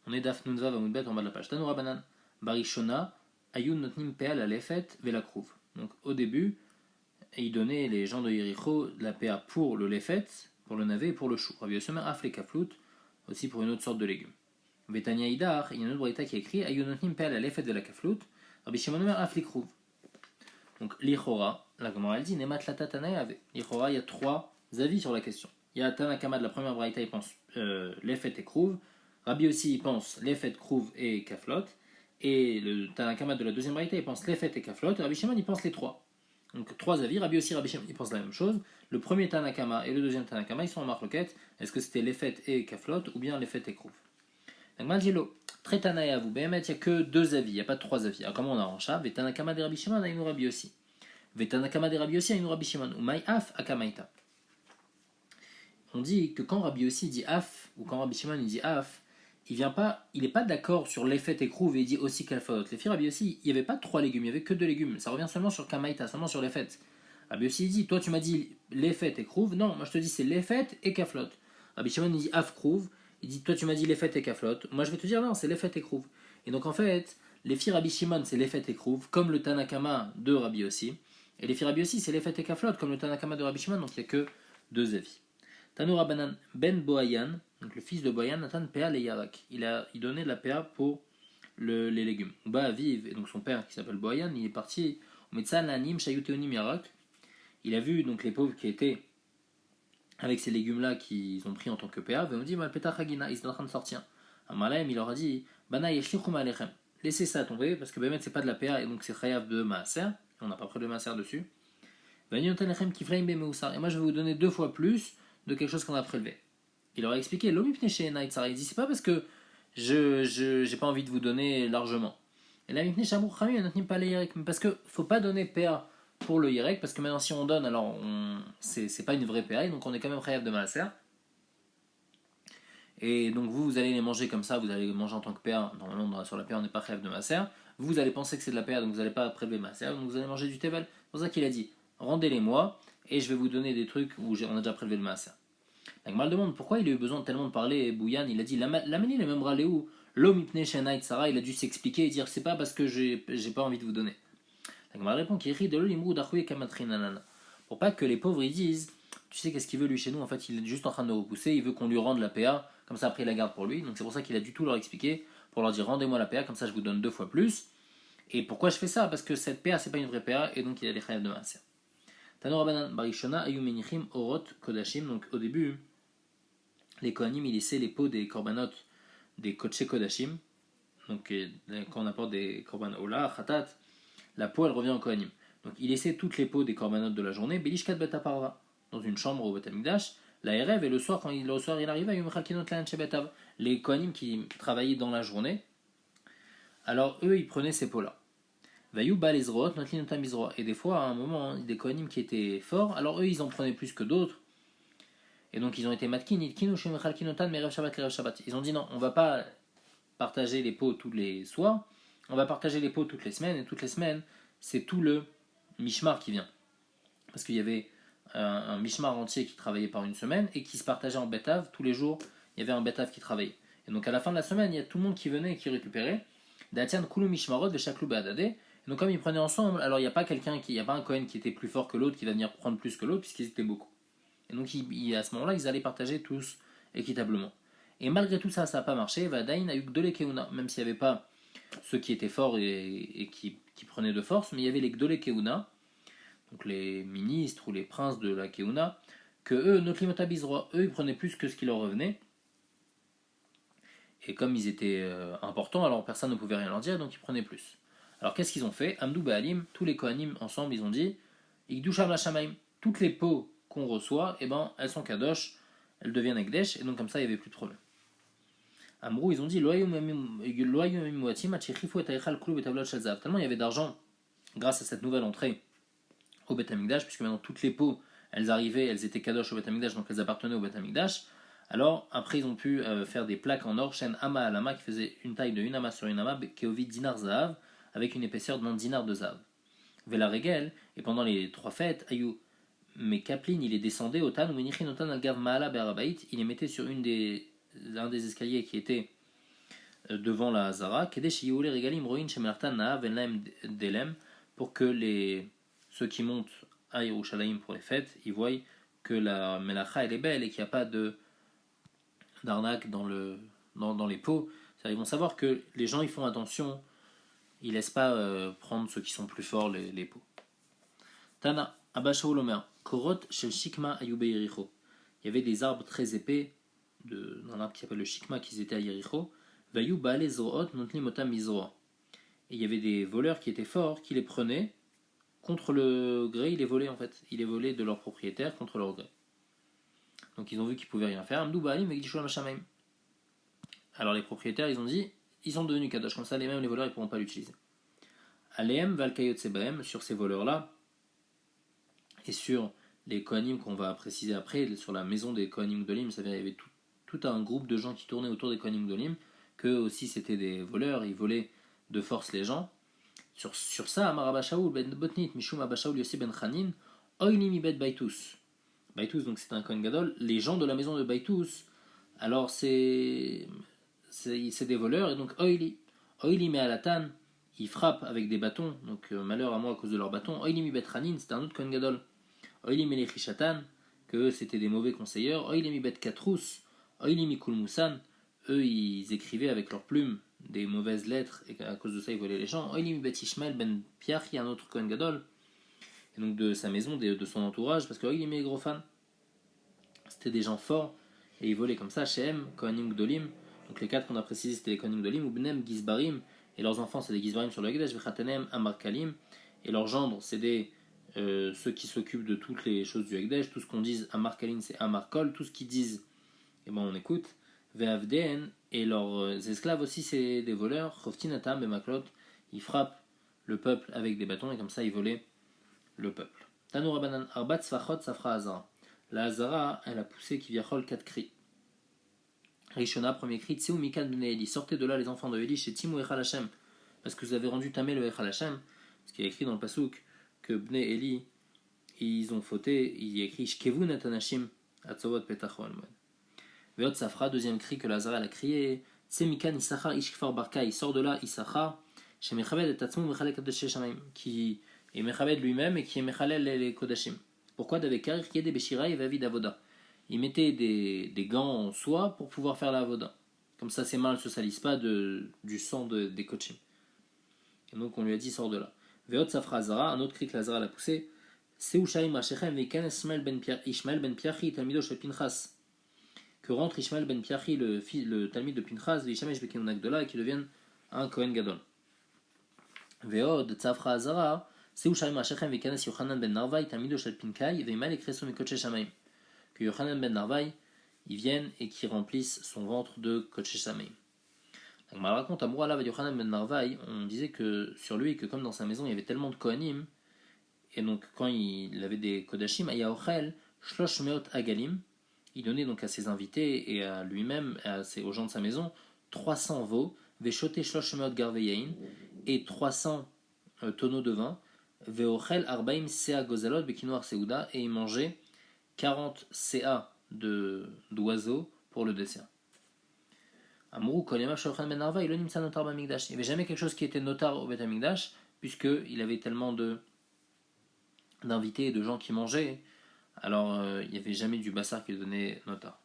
On est Daf Nunzav Amudbet en bas de la page. Tanoura Banan, Barishona, Ayun Notnim Peal à l'Efet Velakrouv. Donc au début, il donnait les gens de Yericho la PA pour le Lefet, pour le navet et pour le chou. Rabbi Yossi Af les Kaflout, aussi pour une autre sorte de légumes. Vetania Idar, il y a une autre braïta qui a écrit Ayun Notnim Peal à l'Efet Velakaflout, Rabbi Shimon Af les Krouv. Donc l'Ichora, la Gemara elle dit Nemat Lata Tanaïave. L'Ichora, il y a trois avis sur la question. Il y a Tanakama de la première braïta, il pense l'Efet et Krouv. Rabbi aussi, il pense l'Efet, Krouv et Kaflot. Et le Tanakama de la deuxième braïta, il pense l'Efet et Kaflot. Et Rabbi Shimon, il pense les trois. Donc trois avis. Rabbi aussi, Rabbi Shimon, ils pensent la même chose. Le premier Tanakama et le deuxième Tanakama, ils sont en marloquette. Est-ce que c'était l'Efet et Kaflot ou bien l'Efet et Krouv? Donc Malgilo, très Tanaï à vous. Béhémet, il n'y a que deux avis, il n'y a pas trois avis. Alors comment on arrange ça? Vetanakama de Rabbi Shimon, Aïnou Rabbi aussi. Vetanakama de Rabbi aussi, Aïnou Rabbi Shimon. Ou Maï Af Akamaïta. On dit que quand Rabbi aussi dit Af, ou quand Rabbi Shimon il dit Af, il n'est pas d'accord sur l'effet écrouve et il dit aussi Kalfaot. Les filles Rabbi aussi, il n'y avait pas trois légumes, il n'y avait que deux légumes. Ça revient seulement sur Kamaïta, seulement sur l'effet. Rabbi aussi il dit, toi tu m'as dit l'effet écrouve, non, moi je te dis c'est l'effet et Kaflot. Rabbi Shimon il dit Af Krouve, il dit toi tu m'as dit l'effet et Kaflot. Moi je vais te dire non, c'est l'effet écrouve. Et donc en fait, les filles Rabbi Shimon c'est l'effet écrouve, comme le Tanakama de Rabbi aussi. Et les filles Rabbi aussi c'est l'effet et Kaflot, comme le Tanakama de Rabbi Shimon, donc il n'y a que deux avis. Tanoura Banan Ben Boayan, donc le fils de Boayan, Nathan Pea le Yarak. Il donnait de la Pea pour les légumes. Uba Aviv, et donc son père qui s'appelle Boayan, il est parti au Metsan Lanim Shayuteonim Yarak. Il a vu donc les pauvres qui étaient avec ces légumes-là qu'ils ont pris en tant que Pea. Et on dit Malpeta Chagina, ils sont en train de sortir. Amalaim, il leur a dit Bana Yeshlichum Alechem. Laissez ça tomber parce que Bémet c'est pas de la Pea et donc c'est Chayav de Maaser. On n'a pas pris de Maaser dessus. Et moi je vais vous donner deux fois plus de quelque chose qu'on a prélevé. Il leur a expliqué, il dit c'est pas parce que je j'ai pas envie de vous donner largement. Et là, parce que faut pas donner PA pour le YREK, parce que maintenant si on donne, alors c'est pas une vraie PA, et donc on est quand même khayab de Maaser. Et donc vous allez les manger comme ça, vous allez les manger en tant que PA. Normalement sur la PA on n'est pas khayab de Maaser. Vous allez penser que c'est de la PA, donc vous n'allez pas prélever Maaser, donc vous allez manger du Tevel. C'est pour ça qu'il a dit, rendez-les-moi, et je vais vous donner des trucs où on a déjà prélevé le Maaser. La Gemara demande pourquoi il a eu besoin tellement de parler. Bouyan, il a dit l'amenil est même râlé où l'homme ipne shenait Sarah, il a dû s'expliquer et dire c'est pas parce que j'ai pas envie de vous donner. La Gemara répond qu'il rit de l'olimrou d'achoué kamatrinanana. Pour pas que les pauvres ils disent tu sais qu'est-ce qu'il veut lui chez nous, en fait il est juste en train de nous repousser, il veut qu'on lui rende la PA, comme ça après il la garde pour lui. Donc c'est pour ça qu'il a dû tout leur expliquer, pour leur dire rendez-moi la PA, comme ça je vous donne deux fois plus. Et pourquoi je fais ça? Parce que cette PA c'est pas une vraie PA et donc il y a des khayab de maaser. Tanorabanan barishona ayumenichim orot kodashim. Donc au début les Kohanim ils laissaient les pots des korbanot des kodesh kodashim. Donc quand on apporte des korban ola, khatat, la peau elle revient au Kohanim. Donc il laissait toutes les peaux des korbanot de la journée, belishkat betaparva, dans une chambre au Betamikdash, la Erev, et le soir quand il arrivait, les Kohanim qui travaillaient dans la journée, alors eux ils prenaient ces peaux là. Et des fois à un moment des Kohanim qui étaient forts, alors eux ils en prenaient plus que d'autres. Et donc ils ont été matkin, ils ont dit non, on va pas partager les pots tous les soirs, on va partager les pots toutes les semaines, et toutes les semaines, c'est tout le mishmar qui vient. Parce qu'il y avait un mishmar entier qui travaillait par une semaine, et qui se partageait en betav, tous les jours, il y avait un betav qui travaillait. Et donc à la fin de la semaine, il y a tout le monde qui venait et qui récupérait. Datian kulu mishmarot veshaklu be'adade. Et donc comme ils prenaient ensemble, alors il n'y a pas un Kohen qui était plus fort que l'autre, qui va venir prendre plus que l'autre, puisqu'ils étaient beaucoup. Et donc à ce moment-là, ils allaient partager tous équitablement. Et malgré tout ça, ça n'a pas marché. Vadain a eu Gdole Keuna, même s'il n'y avait pas ceux qui étaient forts et qui prenaient de force, mais il y avait les Gdole Keuna, donc les ministres ou les princes de la Keuna, que eux, Notlimota Bizroa, eux, ils prenaient plus que ce qui leur revenait. Et comme ils étaient importants, alors personne ne pouvait rien leur dire, donc ils prenaient plus. Alors qu'est-ce qu'ils ont fait? Amdou Baalim, tous les Kohanim ensemble, ils ont dit Igdusham la Shamaim, toutes les peaux qu'on reçoit, eh ben, elles sont kadosh, elles deviennent ekdesh, et donc comme ça, il n'y avait plus de problème. Amrou, ils ont dit tellement il y avait d'argent grâce à cette nouvelle entrée au Beth Amikdash, puisque maintenant toutes les peaux, elles arrivaient, elles étaient kadosh au Beth Amikdash, donc elles appartenaient au Beth Amikdash. Alors après, ils ont pu faire des plaques en or, Shen Ama Alama, qui faisait une taille de 1 ama sur 1 ama, Keovi dinar zahav, avec une épaisseur d'un dinar de zahav. Vela Regel, et pendant les 3 fêtes, Ayou, mais Kaplin, il est descendu au Tan, ou Menichin Otan al Gav Maala Berabait, il les mettait sur un des escaliers qui était devant la Hazara, pour que ceux qui montent à Yerushalayim pour les fêtes, ils voient que la Melacha elle est belle et qu'il n'y a pas d'arnaque dans les pots. Ils vont savoir que les gens ils font attention, ils laissent pas prendre ceux qui sont plus forts les pots. Tana, Abba Shaul Omer, Korot shel Shikma Ayube Yericho. Il y avait des arbres très épais, d'un arbre qui s'appelle le Shikma, qui étaient à Yericho. Vayu Baale Zroot Nontlim Otam Mizroa. Et il y avait des voleurs qui étaient forts, qui les prenaient contre le gré, ils les volaient en fait. Ils les volaient de leurs propriétaires contre leur gré. Donc ils ont vu qu'ils pouvaient rien faire. Amdou Baalim Megdishulam Hashamaim. Alors les propriétaires, ils ont dit, ils sont devenus kadosh, comme ça les mêmes les voleurs ils pourront pas l'utiliser. Aleem Valkayot Sebaem, sur ces voleurs-là, et sur les Kohanim qu'on va préciser après, sur la maison des Kohanim Gdolim, ça veut dire il y avait tout un groupe de gens qui tournaient autour des Kohanim Gdolim, qu'eux aussi c'était des voleurs, ils volaient de force les gens. Sur ça, Amar Abba Shaul ben Botnit, Mishum Abba Shaul Yossi ben Chanin, Oili mi bet Baitus. Baitus, donc c'est un Kohen Gadol, les gens de la maison de Baitus, alors c'est des voleurs, et donc Oili me alatan, ils frappent avec des bâtons, donc malheur à moi à cause de leurs bâtons. Oili mi bet Chanin, c'était un autre Kohen Gadol. Oili me lechishatan, que c'était des mauvais conseilleurs. Oili mi bet Katrous, Oili mi kulmusan, eux ils écrivaient avec leurs plumes des mauvaises lettres et à cause de ça ils volaient les gens. Oili mi bet Ishmael ben Piachi, un autre Kohen Gadol, et donc de sa maison, de son entourage, parce que Oili mi Grofan, c'était des gens forts et ils volaient comme ça. Shem, Kohanim Gdolim, donc les quatre qu'on a précisés c'était les Kohanim Gdolim, Ubnem Gizbarim, et leurs enfants c'est des Gizbarim sur le Hagdash, Vechatanem Amarkalim, et leurs gendres c'est des ceux qui s'occupent de toutes les choses du Hagdash, tout ce qu'on dise Amarkalim c'est Amarkol, tout ce qu'ils disent, et ben on écoute. Ve'avden, et leurs esclaves aussi c'est des voleurs, Choftinatam et Maklot, ils frappent le peuple avec des bâtons et comme ça ils volaient le peuple. Tanoura Banan Arbat Sfachot Safra Hazara. La Hazara, elle a poussé Kiviachol 4 cris. Rishona, premier cri, Tseu Mikan Bne Eli, sortez de là les enfants de Eli, chez Timu Echal Hashem, parce que vous avez rendu tamé le Echal Hashem, parce qu'il y a écrit dans le Pasuk que Bne Eli, ils ont fauté, il y a écrit Shkevu Natanashim, Atzavot Petachon. Veot Safra, deuxième cri que la Hazara elle a crié, Tseu Mikan Isachar Ishkfar Barka, il sort de là Isachar, chez Mechaved et Tatzmu Mechalek Kodashim Shamaim, qui est Mechaved lui-même et qui est Mechalel les Kodashim. Pourquoi Davekar qui est des Beshira et Vavid Avoda. Il mettait des gants en soie pour pouvoir faire la avoda. Comme ça, ses mains ne se salissent pas du sang des kochim. Et donc, on lui a dit, sors de là. Veot Safra Hazara, un autre cri que la Zara l'a poussé. Seushaim Rachechem Veken Ishmael ben Piachi, Talmido Shel Pinchas. Que rentre Ishmael ben Piachi, le Talmid de Pinchas, Vishamesh Beken Agdola, et qui devienne un Kohen Gadol. Veot Safra Hazara. Seushaim Rachechem Veken Yochanan ben Narvai, Talmido Shel Pinkai, Veimal Ekreso Mikoche Shamaim. Que Yochanan ben Narvai, ils viennent et qui remplissent son ventre de Kodesh Shameim. Donc, on raconte à Mourala avec Yochanan ben Narvai, on disait que sur lui, que comme dans sa maison il y avait tellement de Kohanim, et donc quand il avait des Kodashim, Aya Ochel, Shlosh Meot Agalim, il donnait donc à ses invités et à lui-même, aux gens de sa maison, 300 veaux, Veshote Shlosh Meot Garveyain, et 300 tonneaux de vin, Veochel Arbaim Sea Gozalot Bekinoar Seuda, et il mangeait 40 CA d'oiseaux pour le dessert. Amrou, Kolema, Shochan Ben Narva, il nimsa notar Bamigdash. Il n'y avait jamais quelque chose qui était notar au Bet Amigdash, puisqu'il avait tellement d'invités et de gens qui mangeaient, alors il n'y avait jamais du bassar qui donnait notar.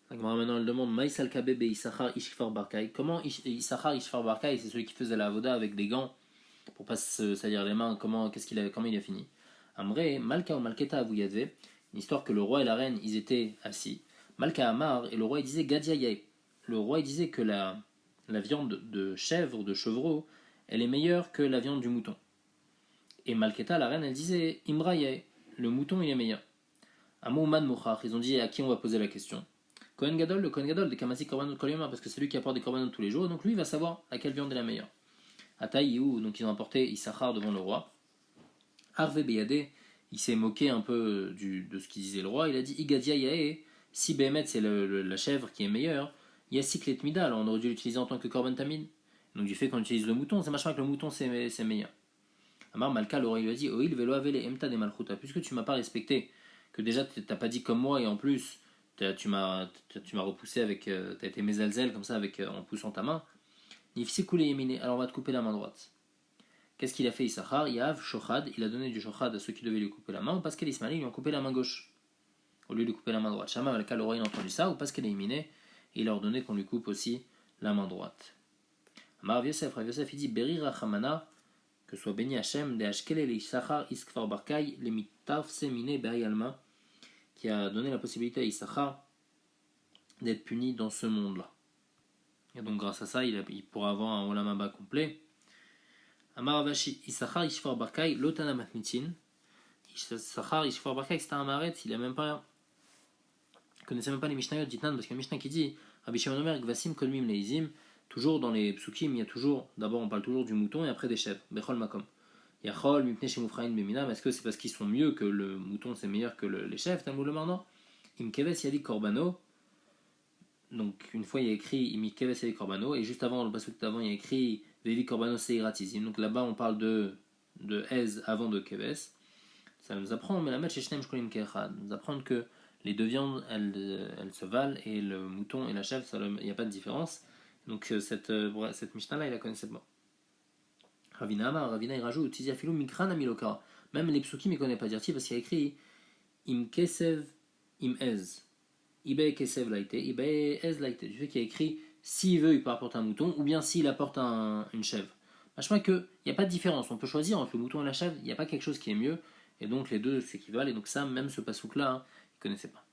Maintenant, elle demande Maïsal Kabebe Issachar Ishfar Barkai. Comment Issachar Ishfar Barkai, c'est celui qui faisait la avoda avec des gants pour pas se salir les mains, comment il a fini. Amré, Malka ou Malketa Avuyadve. Une histoire que le roi et la reine, ils étaient assis. Malka Amar, et le roi il disait Gadiaye. Le roi il disait que la viande de chèvre, de chevreau, elle est meilleure que la viande du mouton. Et Malketa, la reine, elle disait Imraye, le mouton il est meilleur. Amouman Mouchach, ils ont dit à qui on va poser la question. Kohen Gadol, le Kohen Gadol, des Kamasi Korbanot Kolyoma, parce que c'est lui qui apporte des Korbanot tous les jours, donc lui il va savoir laquelle viande est la meilleure. Ataïou, donc ils ont apporté Issachar devant le roi. Arve Beyade, il s'est moqué un peu de ce qu'il disait le roi. Il a dit Igadia Yae, si Behemet c'est la chèvre qui est meilleure, Yassik Mida, alors on aurait dû l'utiliser en tant que Korban Tamid. Donc du fait qu'on utilise le mouton, c'est machin que le mouton c'est meilleur. Amar Malka, le roi lui a dit Oil velo avele emta de malchuta, puisque tu m'as pas respecté, que déjà t'as pas dit comme moi et en plus tu m'as repoussé avec, t'as été mésalzel comme ça avec, en poussant ta main. Nifsiku yéminé, alors on va te couper la main droite. Qu'est-ce qu'il a fait Issachar? Yav, Shochad, il a donné du Shochad à ceux qui devaient lui couper la main, ou parce qu'elle Ismaël, ils lui ont coupé la main gauche, au lieu de couper la main droite. Shama Malka, le roi, il a entendu ça, ou parce qu'elle est éminée, et il a ordonné qu'on lui coupe aussi la main droite. Amar Yosef, Rav Yosef, il dit Beri Rachamana, que soit béni Hachem, de Hashkele le Issachar, Iskfar Barkai, le Mitaf Semine Beri Alma, qui a donné la possibilité à Issachar d'être puni dans ce monde-là. Et donc, grâce à ça, il pourra avoir un Olam Haba complet. Amar Avashi, Issachar Ishfar Barkai, Lotana Matnitin. Issachar Ishfar Barkai, c'était un maret, il a même pas. Il connaissait même pas les Mishnayot d'Itnan, parce qu'il y a un Mishnah qui dit Rabbi Shimon Omer, Gvasim Kolmim Leizim. Toujours dans les psukim, il y a toujours, d'abord on parle toujours du mouton et après des chèvres. Bechol Makom. Yachol, Mipne Shemufraïn Beminam, est-ce que c'est parce qu'ils sont mieux que le mouton, c'est meilleur que les chèvres, Talmud le Marno? Imkeves Yadi Korbano. Donc une fois il y a écrit Imkeves Yadi Korbano, et juste avant, le passage d'avant, il y a écrit Vevi Korbano Seiratizim. Donc là-bas on parle de Ez avant de Keves. Ça nous apprend, mais la match Shnem Shkolim Kechad, nous apprend que les deux viandes elles se valent, et le mouton et la chèvre, il n'y a pas de différence. Donc cette Mishnah-là, il la connaissait pas. Ravina il rajoute Tiziafilu Mikran Amiloka. Même les psukim, il ne connaît pas dire parce qu'il y a écrit Im Kesev Im Ez. Ibe Kesev Laite, Ibe Ez Laite. Du fait qu'il y a écrit s'il veut, il peut apporter un mouton, ou bien s'il apporte une chèvre. Machma que il n'y a pas de différence. On peut choisir entre le mouton et la chèvre, il n'y a pas quelque chose qui est mieux, et donc les deux s'équivalent, et donc ça, même ce pasouk-là, il ne connaissait pas.